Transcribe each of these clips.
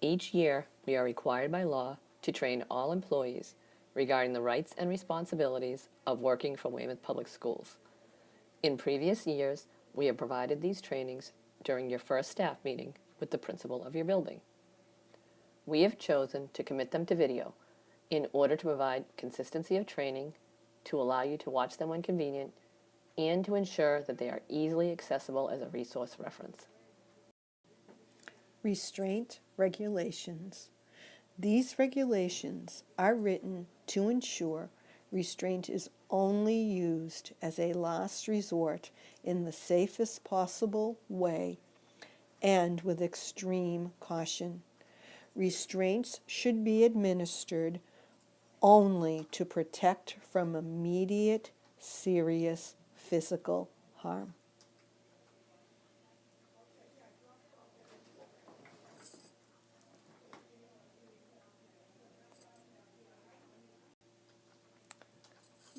Each year, we are required by law to train all employees regarding the rights and responsibilities of working for Weymouth Public Schools. In previous years, we have provided these trainings during your first staff meeting with the principal of your building. We have chosen to commit them to video in order to provide consistency of training, to allow you to watch them when convenient, and to ensure that they are easily accessible as a resource reference. Restraint regulations. These regulations are written to ensure restraint is only used as a last resort in the safest possible way and with extreme caution. Restraints should be administered only to protect from immediate, serious physical harm.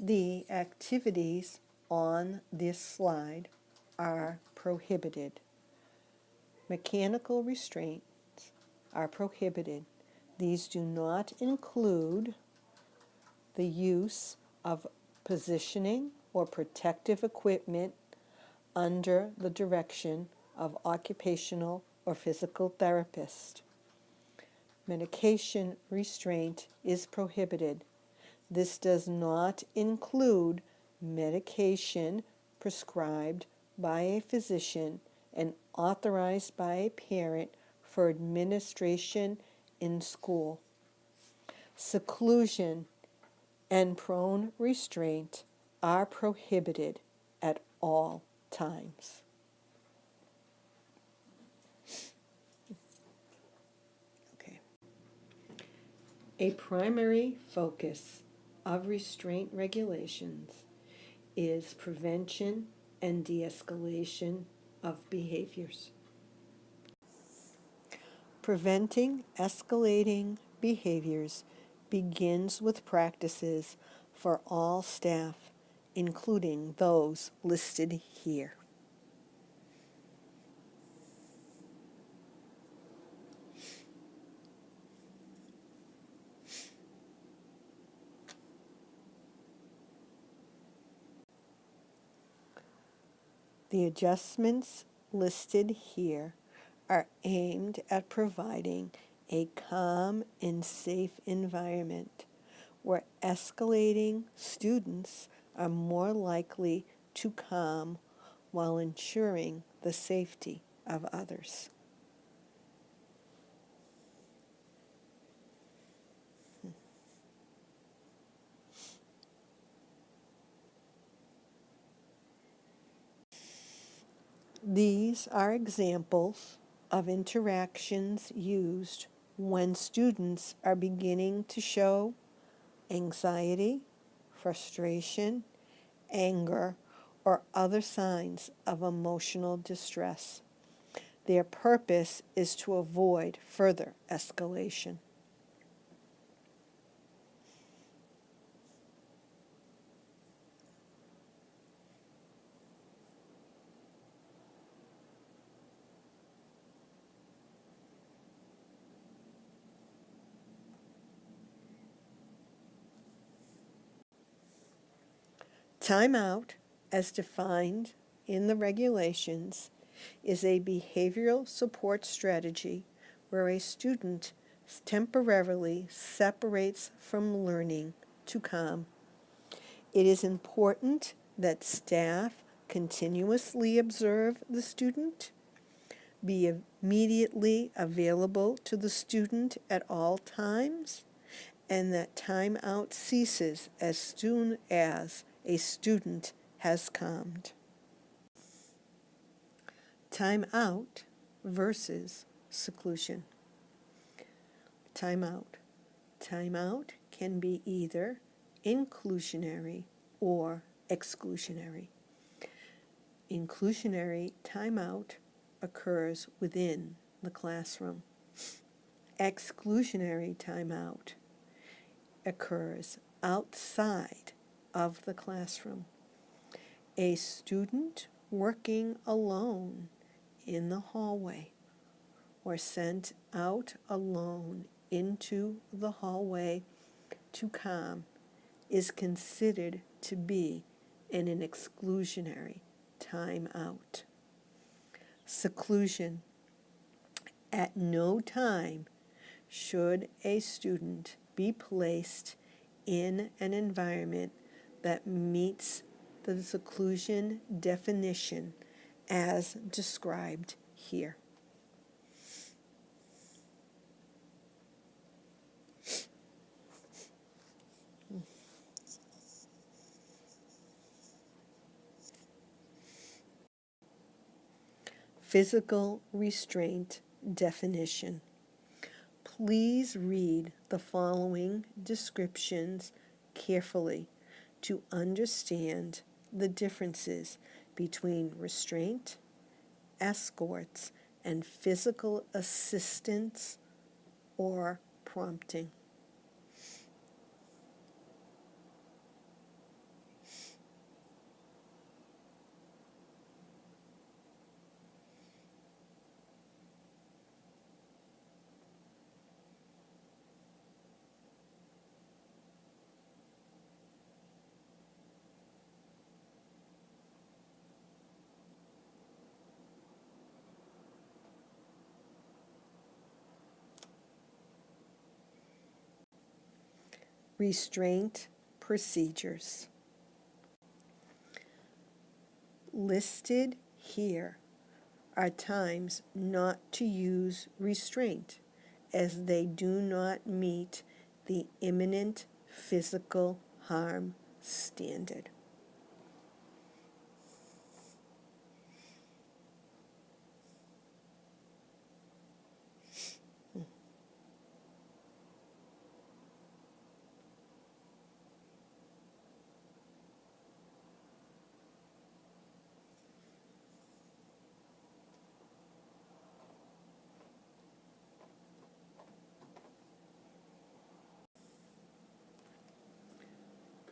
The activities on this slide are prohibited. Mechanical restraints are prohibited. These do not include the use of positioning or protective equipment under the direction of occupational or physical therapist. Medication restraint is prohibited. This does not include medication prescribed by a physician and authorized by a parent for administration in school. Seclusion and prone restraint are prohibited at all times. Okay. A primary focus of restraint regulations is prevention and de-escalation of behaviors. Preventing escalating behaviors begins with practices for all staff, including those listed here. The adjustments listed here are aimed at providing a calm and safe environment where escalating students are more likely to calm while ensuring the safety of others. These are examples of interactions used when students are beginning to show anxiety, frustration, anger, or other signs of emotional distress. Their purpose is to avoid further escalation. Timeout, as defined in the regulations, is a behavioral support strategy where a student temporarily separates from learning to calm. It is important that staff continuously observe the student, be immediately available to the student at all times, and that timeout ceases as soon as a student has calmed. Timeout versus seclusion. Timeout. Timeout can be either inclusionary or exclusionary. Inclusionary timeout occurs within the classroom. Exclusionary timeout occurs outside of the classroom. A student working alone in the hallway or sent out alone into the hallway to calm is considered to be an exclusionary timeout. Seclusion. At no time should a student be placed in an environment that meets the seclusion definition as described here. Physical restraint definition. Please read the following descriptions carefully to understand the differences between restraint, escorts, and physical assistance or prompting. Restraint procedures. Listed here are times not to use restraint, as they do not meet the imminent physical harm standard.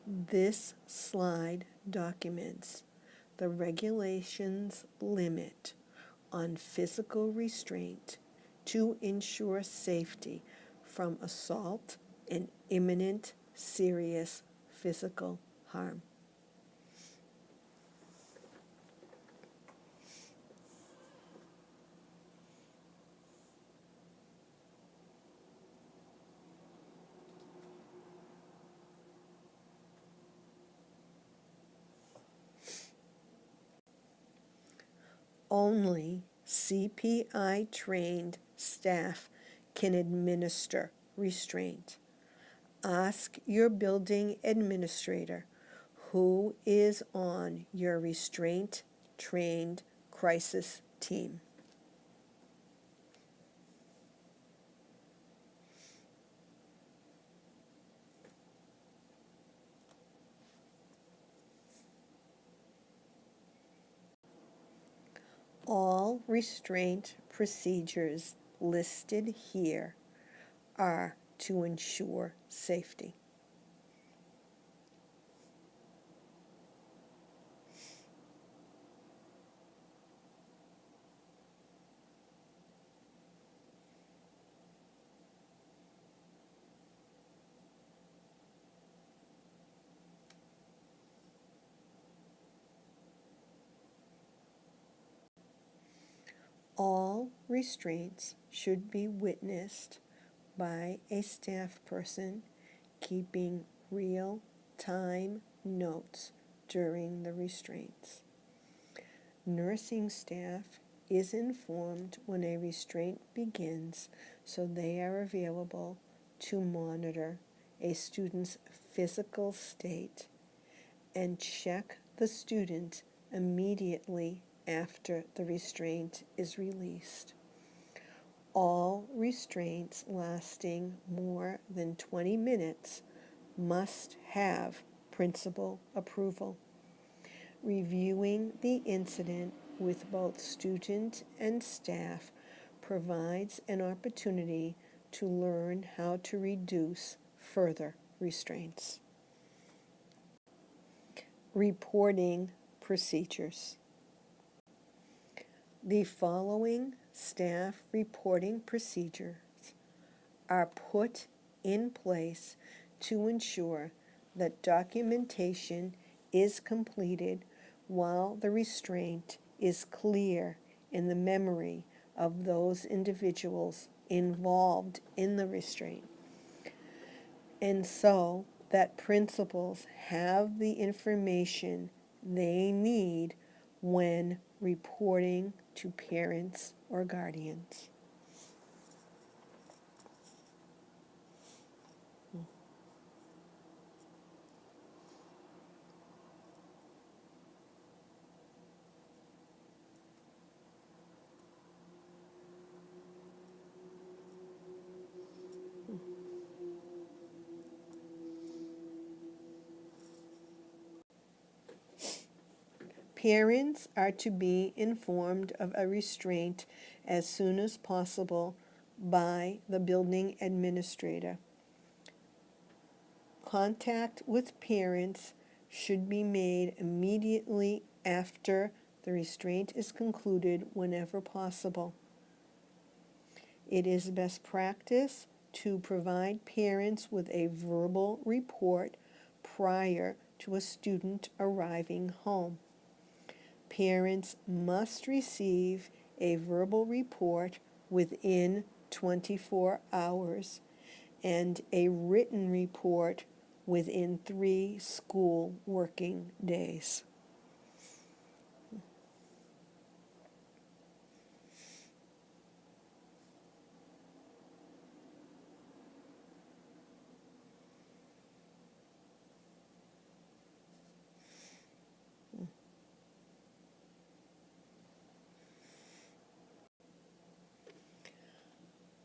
This slide documents the regulations limit on physical restraint to ensure safety from assault and imminent serious physical harm. Only CPI-trained staff can administer restraint. Ask your building administrator who is on your restraint-trained crisis team. All restraint procedures listed here are to ensure safety. All restraints should be witnessed by a staff person keeping real-time notes during the restraints. Nursing staff is informed when a restraint begins, so they are available to monitor a student's physical state and check the student immediately after the restraint is released. All restraints lasting more than 20 minutes must have principal approval. Reviewing the incident with both student and staff provides an opportunity to learn how to reduce further restraints. Reporting procedures. The following staff reporting procedures are put in place to ensure that documentation is completed while the restraint is clear in the memory of those individuals involved in the restraint. And so that principals have the information they need when reporting to parents or guardians. Parents are to be informed of a restraint as soon as possible by the building administrator. Contact with parents should be made immediately after the restraint is concluded whenever possible. It is best practice to provide parents with a verbal report prior to a student arriving home. Parents must receive a verbal report within 24 hours and a written report within 3 school working days.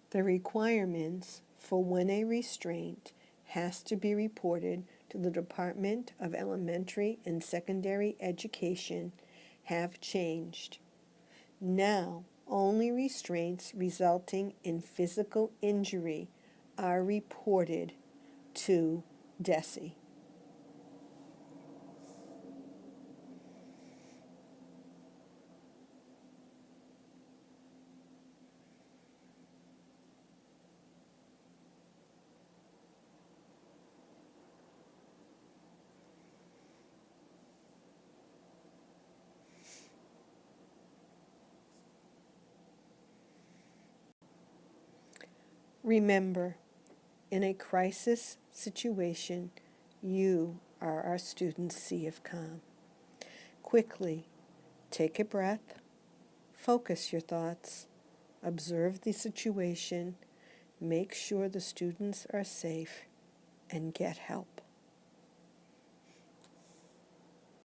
The requirements for when a restraint has to be reported to the Department of Elementary and Secondary Education have changed. Now, only restraints resulting in physical injury are reported to DESE. Remember, in a crisis situation, you are our student's sea of calm. Quickly, take a breath, focus your thoughts, observe the situation, make sure the students are safe, and get help.